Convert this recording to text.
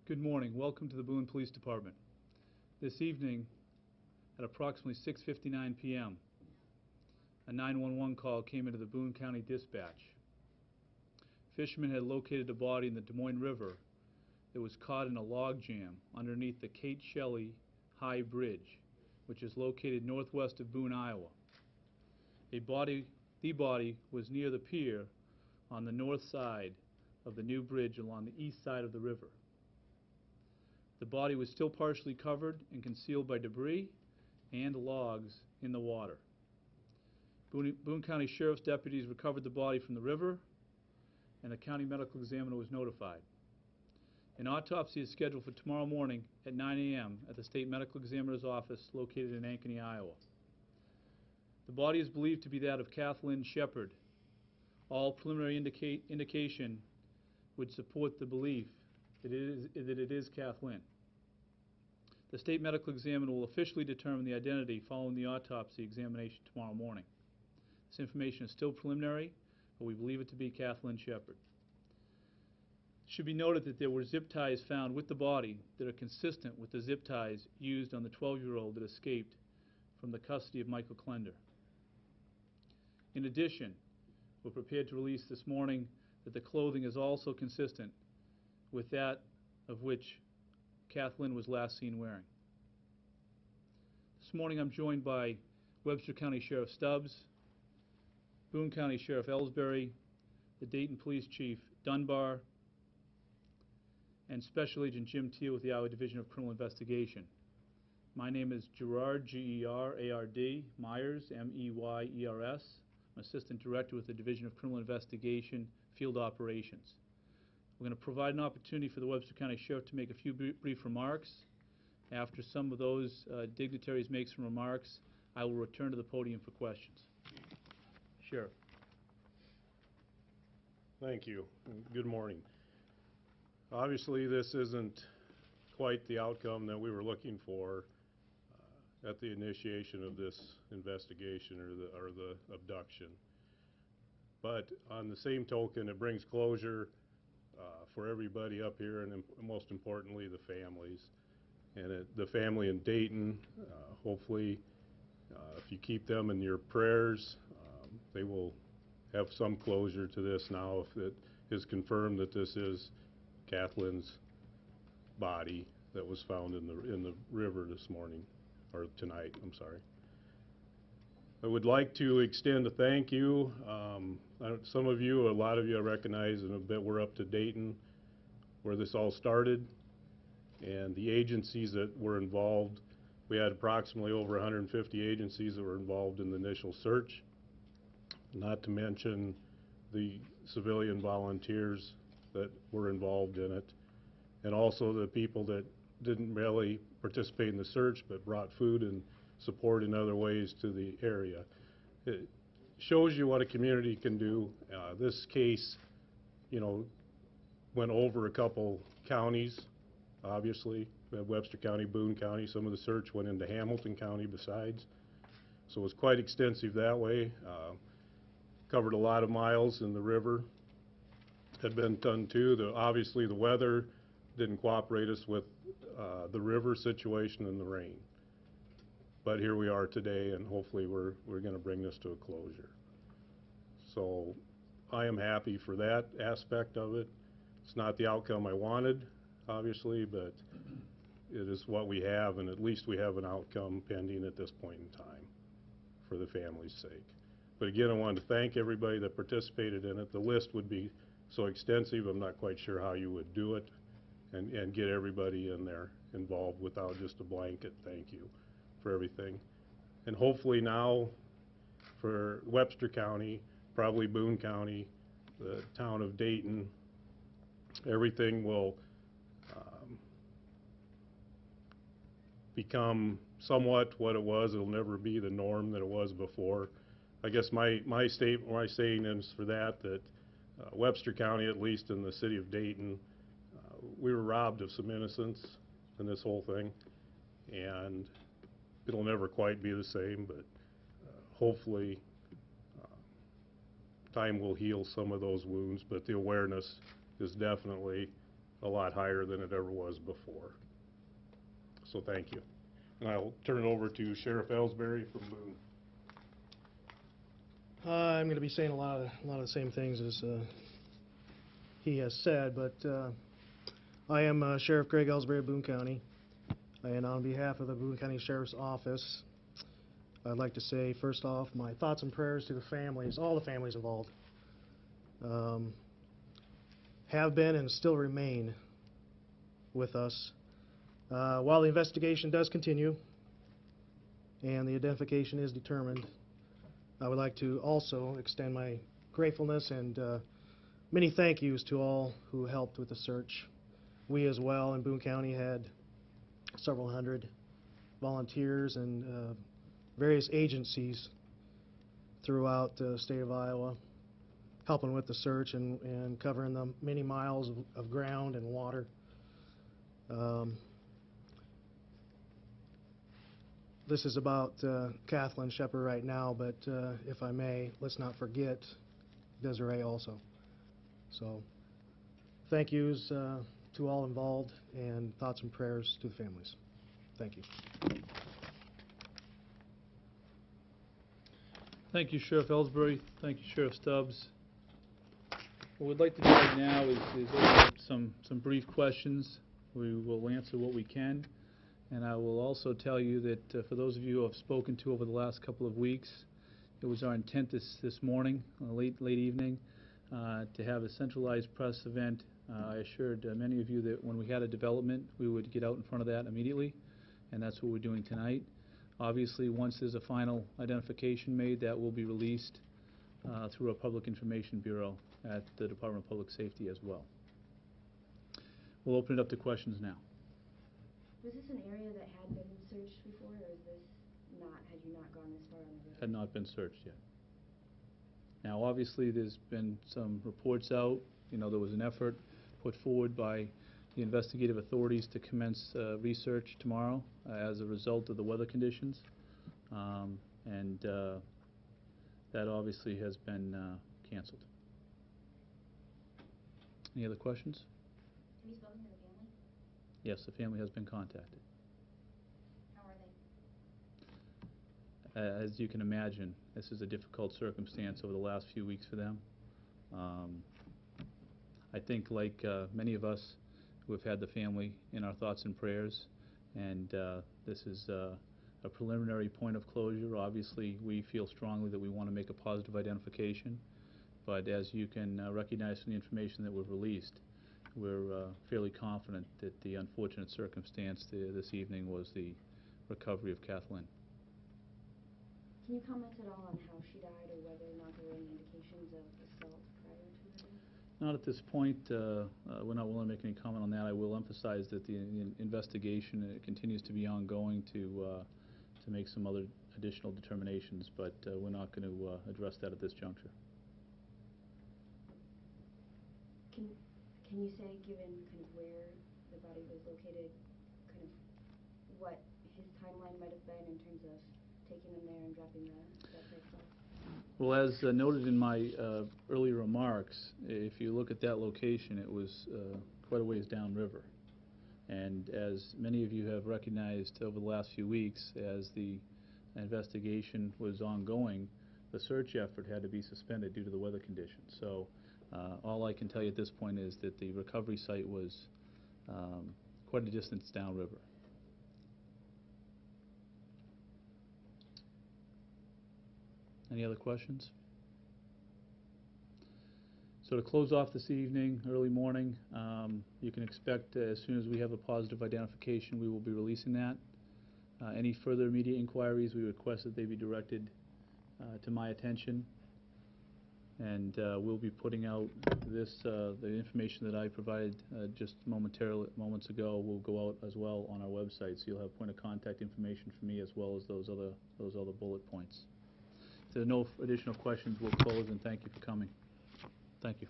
Good morning. Welcome to the Boone Police Department. This evening, at approximately 6:59 p.m., a 911 call came into the Boone County Dispatch. Fishermen had located a body in the Des Moines River that was caught in a log jam underneath the Kate Shelley Bridge, which is located northwest of Boone, Iowa. The body was near the pier on the north side of the new bridge along the east side of the river. The body was still partially covered and concealed by debris and logs in the water. Boone County Sheriff's deputies recovered the body from the river, and the county medical examiner was notified. An autopsy is scheduled for tomorrow morning at 9 a.m. at the state medical examiner's office located in Ankeny, Iowa. The body is believed to be that of Kathlynn Shepard. All preliminary indication would support the belief that it is Kathlynn. The state medical examiner will officially determine the identity following the autopsy examination tomorrow morning. This information is still preliminary, but we believe it to be Kathlynn Shepard. It should be noted that there were zip ties found with the body that are consistent with the zip ties used on the 12-year-old that escaped from the custody of Michael Klunder. In addition, we're prepared to release this morning that the clothing is also consistent with that of which Kathlynn was last seen wearing. This morning I'm joined by Webster County Sheriff Stubbs, Boone County Sheriff Ellsbury, the Dayton Police Chief Dunbar, and Special Agent Jim Teal with the Iowa Division of Criminal Investigation. My name is Gerard, G-E-R-A-R-D, Myers, M-E-Y-E-R-S. I'm Assistant Director with the Division of Criminal Investigation, Field Operations. We're going to provide an opportunity for the Webster County Sheriff to make a few brief remarks. After some of those dignitaries make some remarks, I will return to the podium for questions. Sheriff. Thank you. Good morning. Obviously, this isn't quite the outcome that we were looking for at the initiation of this investigation or the abduction. But on the same token, it brings closure for everybody up here, and most importantly, the families. And the family in Dayton, hopefully, if you keep them in your prayers, they will have some closure to this now if it is confirmed that this is Kathlynn's body that was found in the river this morning, or tonight, I'm sorry. I would like to extend a thank you. Some of you, a lot of you I recognize, and a bit we're up to Dayton, where this all started, and the agencies that were involved. We had approximately over 150 agencies that were involved in the initial search, not to mention the civilian volunteers that were involved in it, and also the people that didn't really participate in the search but brought food and support in other ways to the area. It shows you what a community can do. This case, went over a couple counties, obviously. We have Webster County, Boone County. Some of the search went into Hamilton County besides. So it was quite extensive that way. Covered a lot of miles in the river. Had been done too. Obviously the weather didn't cooperate us with the river situation and the rain. But here we are today, and hopefully we're going to bring this to a closure. So I am happy for that aspect of it. It's not the outcome I wanted, obviously, but it is what we have, and at least we have an outcome pending at this point in time for the family's sake. But again, I wanted to thank everybody that participated in it. The list would be so extensive, I'm not quite sure how you would do it and get everybody in there involved without just a blanket thank you for everything. And hopefully now for Webster County, probably Boone County, the town of Dayton, everything will become somewhat what it was. It'll never be the norm that it was before. I guess my saying is for that Webster County, at least in the city of Dayton, we were robbed of some innocence in this whole thing, and it'll never quite be the same, but hopefully time will heal some of those wounds, but the awareness is definitely a lot higher than it ever was before. So thank you. And I'll turn it over to Sheriff Ellsbury from Boone. I'm going to be saying a lot of the same things as he has said, but I am Sheriff Greg Ellsbury of Boone County, and on behalf of the Boone County Sheriff's Office, I'd like to say, first off, my thoughts and prayers to the families, all the families involved, have been and still remain with us. While the investigation does continue and the identification is determined, I would like to also extend my gratefulness and many thank yous to all who helped with the search. We as well in Boone County had several hundred volunteers and various agencies throughout the state of Iowa helping with the search and covering the many miles of ground and water. This is about Kathlynn Shepard right now, but if I may, let's not forget Desiree also. So thank yous to all involved, and thoughts and prayers to the families. Thank you. Thank you, Sheriff Ellsbury. Thank you, Sheriff Stubbs. What we'd like to do right now is open up some brief questions. We will answer what we can. And I will also tell you that for those of you who have spoken to over the last couple of weeks, it was our intent this morning, late evening, to have a centralized press event. I assured many of you that when we had a development, we would get out in front of that immediately, and that's what we're doing tonight. Obviously, once there's a final identification made, that will be released through our Public Information Bureau at the Department of Public Safety as well. We'll open it up to questions now. Was this an area that had been searched before, or is this not, had you not gone this far on the river? Had not been searched yet. Now, obviously, there's been some reports out. You know, there was an effort put forward by the investigative authorities to commence research tomorrow as a result of the weather conditions. That obviously has been canceled. Any other questions? Have you spoken to the family? Yes, the family has been contacted. How are they? As you can imagine, this is a difficult circumstance over the last few weeks for them. I think like many of us who have had the family in our thoughts and prayers, and this is a preliminary point of closure. Obviously, we feel strongly that we want to make a positive identification, but as you can recognize from the information that we've released, we're fairly confident that the unfortunate circumstance this evening was the recovery of Kathlynn. Can you comment at all on how she died, or whether or not there were any indications of assault prior to her death? Not at this point. We're not willing to make any comment on that. I will emphasize that the investigation continues to be ongoing to make some other additional determinations, but we're not going to address that at this juncture. Can you say, given kind of where the body was located, kind of what his timeline might have been in terms of taking them there and dropping that corpse off? Well, as noted in my earlier remarks, if you look at that location, it was quite a ways downriver. And as many of you have recognized over the last few weeks, as the investigation was ongoing, the search effort had to be suspended due to the weather conditions. So all I can tell you at this point is that the recovery site was quite a distance downriver. Any other questions? So to close off this evening, early morning, you can expect as soon as we have a positive identification, we will be releasing that. Any further immediate inquiries, we request that they be directed to my attention. And we'll be putting out this, the information that I provided just moments ago will go out as well on our website. So you'll have point of contact information for me as well as those other bullet points. If there are no additional questions, we'll close, and thank you for coming. Thank you.